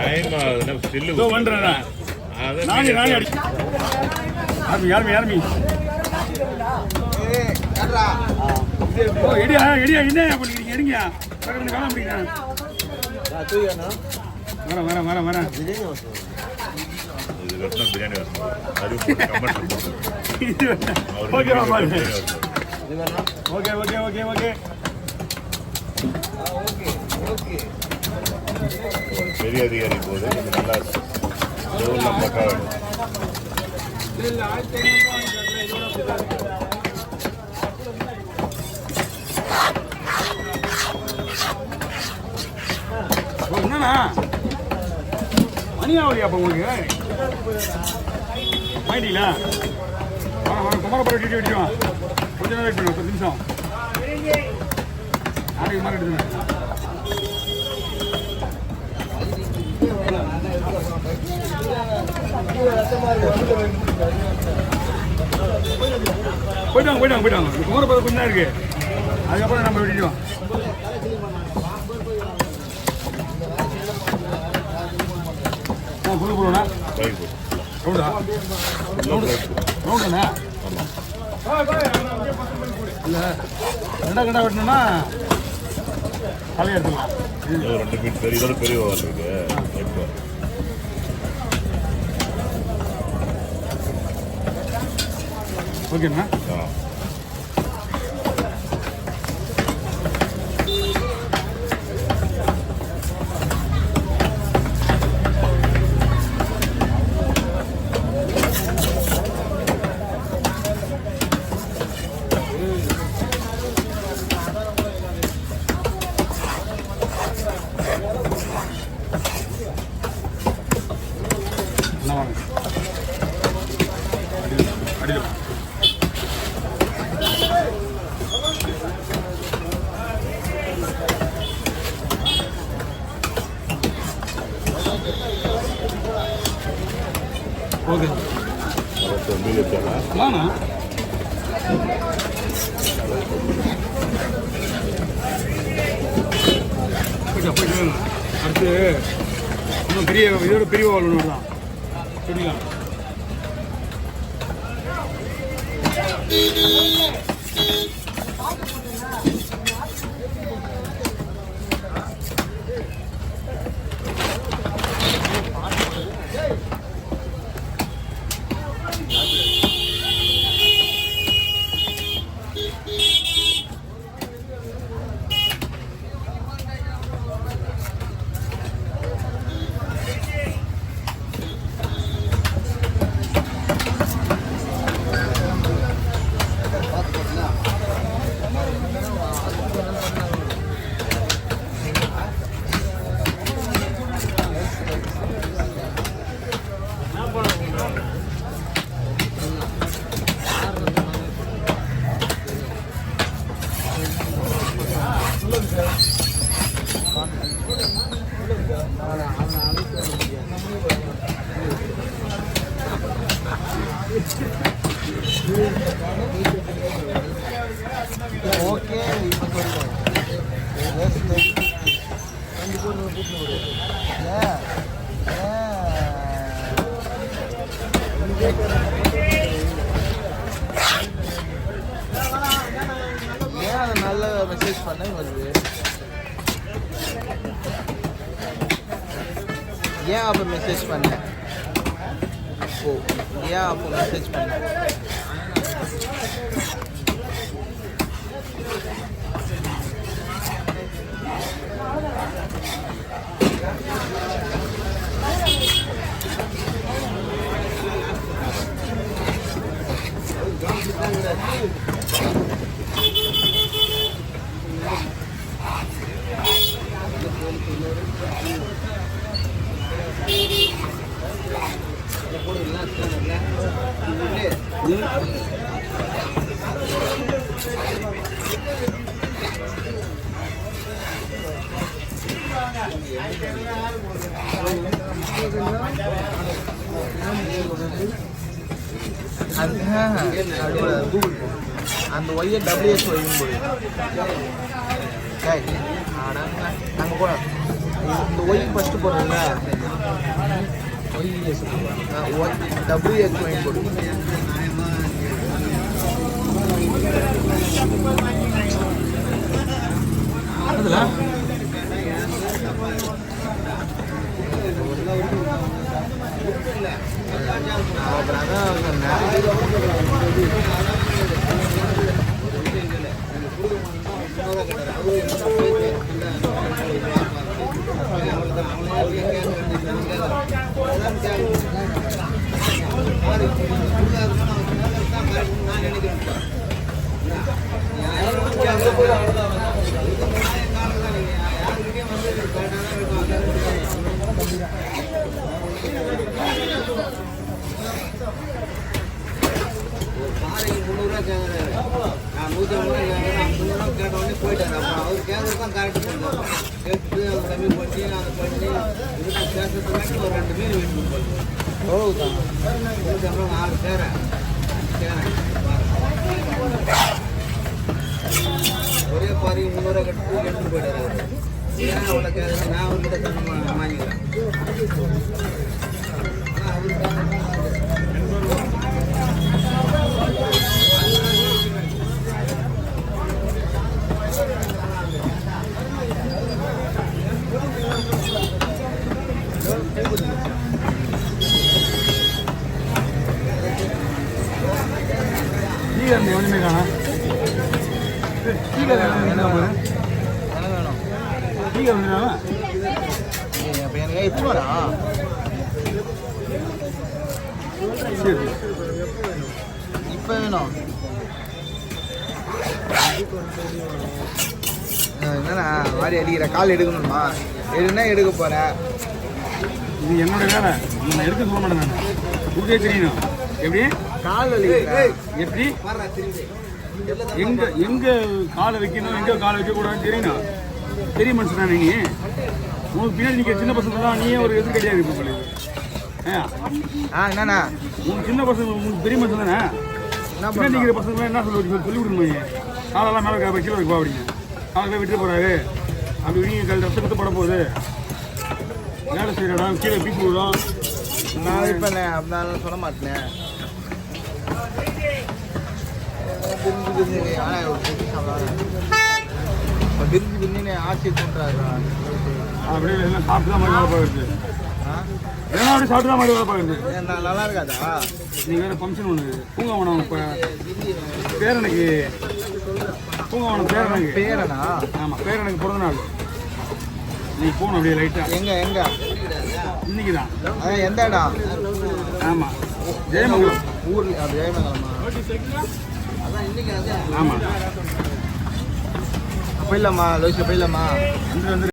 Time still பண்றேன் நானே அடி யாருமே எடியா என்ன பண்ணிக்கிறீங்க எடுங்க காண முடியுங்க வரேன் இது கட்டினா பிரியாணி ஓகே பெரிய அதிகாரி போது நல்லா பக்கா வேணும். என்னண்ணா மணியாவளியா அப்போ உங்களுக்கு வாங்கிட்டீங்களா குமாரப்பட டீட்டி வெட்டிடுவான் கொஞ்ச நேரம் வெயிட் பண்ணுவோம் 10 நிமிஷம் நாளைக்கு மாதிரி எடுத்துங்க போயிட்டாங்க குமாரப்பதம் கொஞ்சம் தான் இருக்கு அதுக்கப்புறம் நம்ம வெட்டிடுவோம் புல்லு போடுவோண்ணா ரவுண்டா இல்லை கடை வெட்டணும்னா தலையை எடுத்துக்கலாம் 2 மீன் பெரிய பெரிய இருக்கு ஓகேண்ணா ஓகே வாண்ணா போயிட்டு அடுத்து இன்னும் இதோட பெரிய வாழ் தான் சரிங்களா ஓகே ஏன் நல்ல மெசேஜ் பண்ண வருது ஏன் அப்போ மெசேஜ் பண்ண ஓ ஏன் அப்போ மெசேஜ் பண்ண கூகுள் அந்த ஒய்யை WH ஒய்யும் போடு அங்கே போட இந்த ஒய் ஃபஸ்ட்டு போடுறதுல ஒய் WX ஒயின் போடு. அதில் அப்புறம் அதான் சொன்னேன். நான் 150 கேட்டோடனே போயிட்டார். அப்புறம் அவர் கேட்கறது தான் கரெக்ட் பண்ணுறாரு. கேட்டு அவர் கம்மி பண்ணி அதை பண்ணி இதுக்கு பேசுறதுக்காட்டி ஒரு 2 மீன் வீட்டுக்கு போயிடுவோம். எவ்வளோதான் அப்புறம் 6 கேரேன் ஒரே பாரி 300 கட்டு எடுத்துட்டு போயிட்டார் அவர். ஏன் அவ்வளோ கேட்குறேன் நான் அவர்கிட்ட தண்ணி வாங்கிக்கிறேன். ஆனால் அவருக்கு ஒன்றுமே காணா டீ கடை என்ன போகிறேன் எனக்கு வேணும். டீ கடை வந்துடுறாங்க. அப்போ எனக்கு எத்தனை வரா? சரி இப்போ வேணும். என்னண்ணா வாரி அடிக்கிற கால் எடுக்கணுமா? எடுனா எடுக்க போகிறேன். இது என்னோட வேலை. நான் எடுக்க சொல்ல மாட்டேன். நான் உங்களுக்கே தெரியணும் எப்படி கால் வலி எப்படி எங்க காலை வைக்கணும் எங்க காலை வைக்கக்கூடாதுன்னு தெரியணும். பெரிய மனுஷன் தானே நீ. உனக்கு பின்னாடி நிற்கிற சின்ன பசங்க தான் நீயே ஒரு எதிர்கடியாக இருப்ப சொல்லி. என்னண்ணா உனக்கு சின்ன பசங்க உங்களுக்கு பெரிய மனுஷன் தானே. பின்னாடி நிற்கிற பசங்க என்ன சொல்லி விடணும். காலெல்லாம் மேலே கீழே வைப்பா அப்படிங்க. காலை போய் விட்டு போகிறாரு அப்படி நீங்கள் கல் ரத்த கற்று போட போகுது. வேலை செய்கிற இடம் கீழே பீச்சு விடும். நான் இப்போ அப்படின்னாலும் சொல்ல மாட்டேன். பிரிஞ்சு பிரிஞ்சு ஆட்சி கொண்டாடுறா. அப்படியே எல்லாம் சாப்பிட்டு தான் மாதிரி வேலை பார்க்குறது. ஏன்னா அப்படி சாப்பிட்டு தான் மாதிரி வேலை பார்க்குறது. நல்லா இருக்காதா? நீ வேறு ஃபங்க்ஷன் ஒன்று பூங்காவனம் இப்போ பேரனுக்கு பூங்காவனம் பேரனுக்கு பேரனா? ஆமாம் பேரனுக்கு பிறந்த நாள். நீ போகணும் அப்படியே லைட்டாக. எங்கே இன்னைக்கு தான். அதான் எந்த இடம்? ஆமாம் ஜெயமங்கலம் ஊரில். அது ஜெயமங்கலமா? ஆமாம் போயிடலாமா லோசில் போயிடலாமா? வந்து